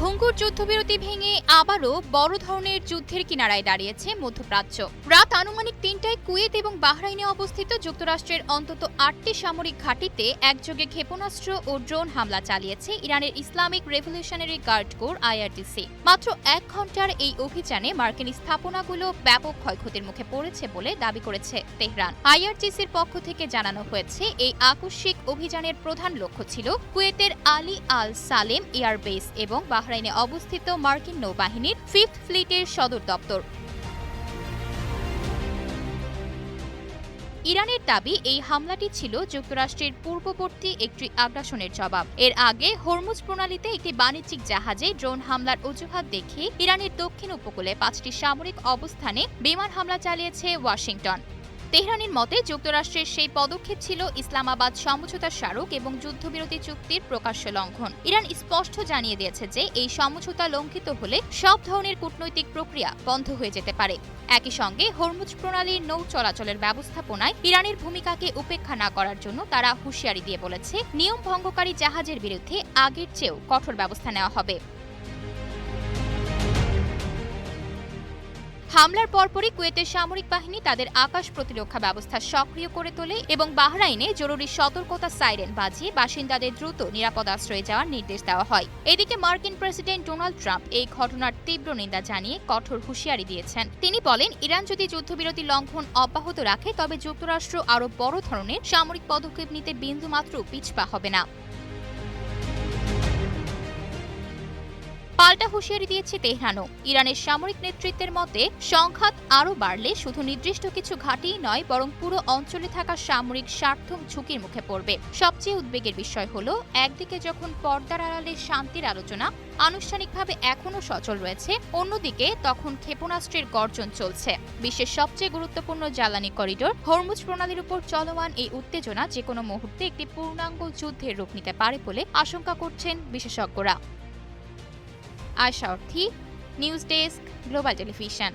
ভঙ্গুর যুদ্ধবিরতি ভেঙে আবারও বড় ধরনের যুদ্ধের কিনারায় দাঁড়িয়েছে মধ্যপ্রাচ্য। রাত আনুমানিক ৩টায় কুয়েত এবং বাহরাইনে অবস্থিত যুক্তরাষ্ট্রের অন্তত ৮টি সামরিক ঘাঁটিতে একযোগে ক্ষেপণাস্ত্র ও ড্রোন হামলা চালিয়েছে ইরানের Islamic Revolutionary Guard Corps IRGC. মাত্র ১ ঘণ্টার এই অভিযানে মার্কিন স্থাপনাগুলো ব্যাপক ক্ষয়ক্ষতির মুখে পড়েছে বলে দাবি করেছে তেহরান। আইআরজিসির পক্ষ থেকে জানানো হয়েছে, এই আকস্মিক অভিযানের প্রধান লক্ষ্য ছিল কুয়েতের আলী আল সালেম এয়ারবেস এবং বাহরাইনে অবস্থিত মার্কিন নৌবাহিনীর 5th ফ্লিটের সদর দপ্তর। ইরানের দাবি, এই হামলাটি ছিল যুক্তরাষ্ট্রের পূর্ববর্তী একটি আগ্রাসনের জবাব। এর আগে হরমুজ প্রণালীতে একটি বাণিজ্যিক জাহাজে ড্রোন হামলার অজুহাত দেখিয়ে ইরানের দক্ষিণ উপকূলে 5টি সামরিক অবস্থানে বিমান হামলা চালিয়েছে ওয়াশিংটন। তেহরানের মতে যুক্তরাষ্ট্রের সেই পদক্ষেপ ছিল ইসলামাবাদ সমঝোতা স্মারক এবং যুদ্ধবিরতি চুক্তির প্রকাশ্য লঙ্ঘন। ইরান স্পষ্ট জানিয়ে দিয়েছে যে এই সমঝোতা লঙ্ঘিত হলে সব ধরনের কূটনৈতিক প্রক্রিয়া বন্ধ হয়ে যেতে পারে। একই সঙ্গে হরমুজ প্রণালীর নৌ চলাচলের ব্যবস্থাপনায় ইরানের ভূমিকাকে উপেক্ষা না করার জন্য তারা হুঁশিয়ারি দিয়ে বলেছে, নিয়ম ভঙ্গকারী জাহাজের বিরুদ্ধে আগের চেয়েও কঠোর ব্যবস্থা নেওয়া হবে। হামলার পরপরই কুয়েতের সামরিক বাহিনী তাদের আকাশ প্রতিরক্ষা ব্যবস্থা সক্রিয় করে তোলে এবং বাহরাইনে জরুরি সতর্কতা সাইরেন বাজিয়ে বাসিন্দাদের দ্রুত নিরাপদ আশ্রয়ে যাওয়ার নির্দেশ দেওয়া হয়। এদিকে মার্কিন প্রেসিডেন্ট ডোনাল্ড ট্রাম্প এই ঘটনার তীব্র নিন্দা জানিয়ে কঠোর হুঁশিয়ারি দিয়েছেন। তিনি বলেন, ইরান যদি যুদ্ধবিরতি লঙ্ঘন অব্যাহত রাখে তবে যুক্তরাষ্ট্র আরও বড় ধরনের সামরিক পদক্ষেপ নিতে বিন্দুমাত্র পিছপা হবে না। পাল্টা হুঁশিয়ারি দিয়েছে তেহরানও। ইরানের সামরিক নেতৃত্বের মতে সংঘাত আরও বাড়লে শুধু নির্দিষ্ট কিছু ঘাঁটিই নয়, বরং পুরো অঞ্চলে থাকা সামরিক স্বার্থ ঝুঁকির মুখে পড়বে। সবচেয়ে উদ্বেগের বিষয় হলো, একদিকে যখন পর্দার আড়ালে শান্তির আলোচনা আনুষ্ঠানিকভাবে এখনও সচল রয়েছে, অন্যদিকে তখন ক্ষেপণাস্ত্রের গর্জন চলছে। বিশ্বের সবচেয়ে গুরুত্বপূর্ণ জ্বালানি করিডোর হরমুজ প্রণালীর উপর চলমান এই উত্তেজনা যেকোনো মুহূর্তে একটি পূর্ণাঙ্গ যুদ্ধের রূপ নিতে পারে বলে আশঙ্কা করছেন বিশেষজ্ঞরা। আয়শা অর্থী, নিউজ ডেস্ক, গ্লোবাল টেলিভিশন।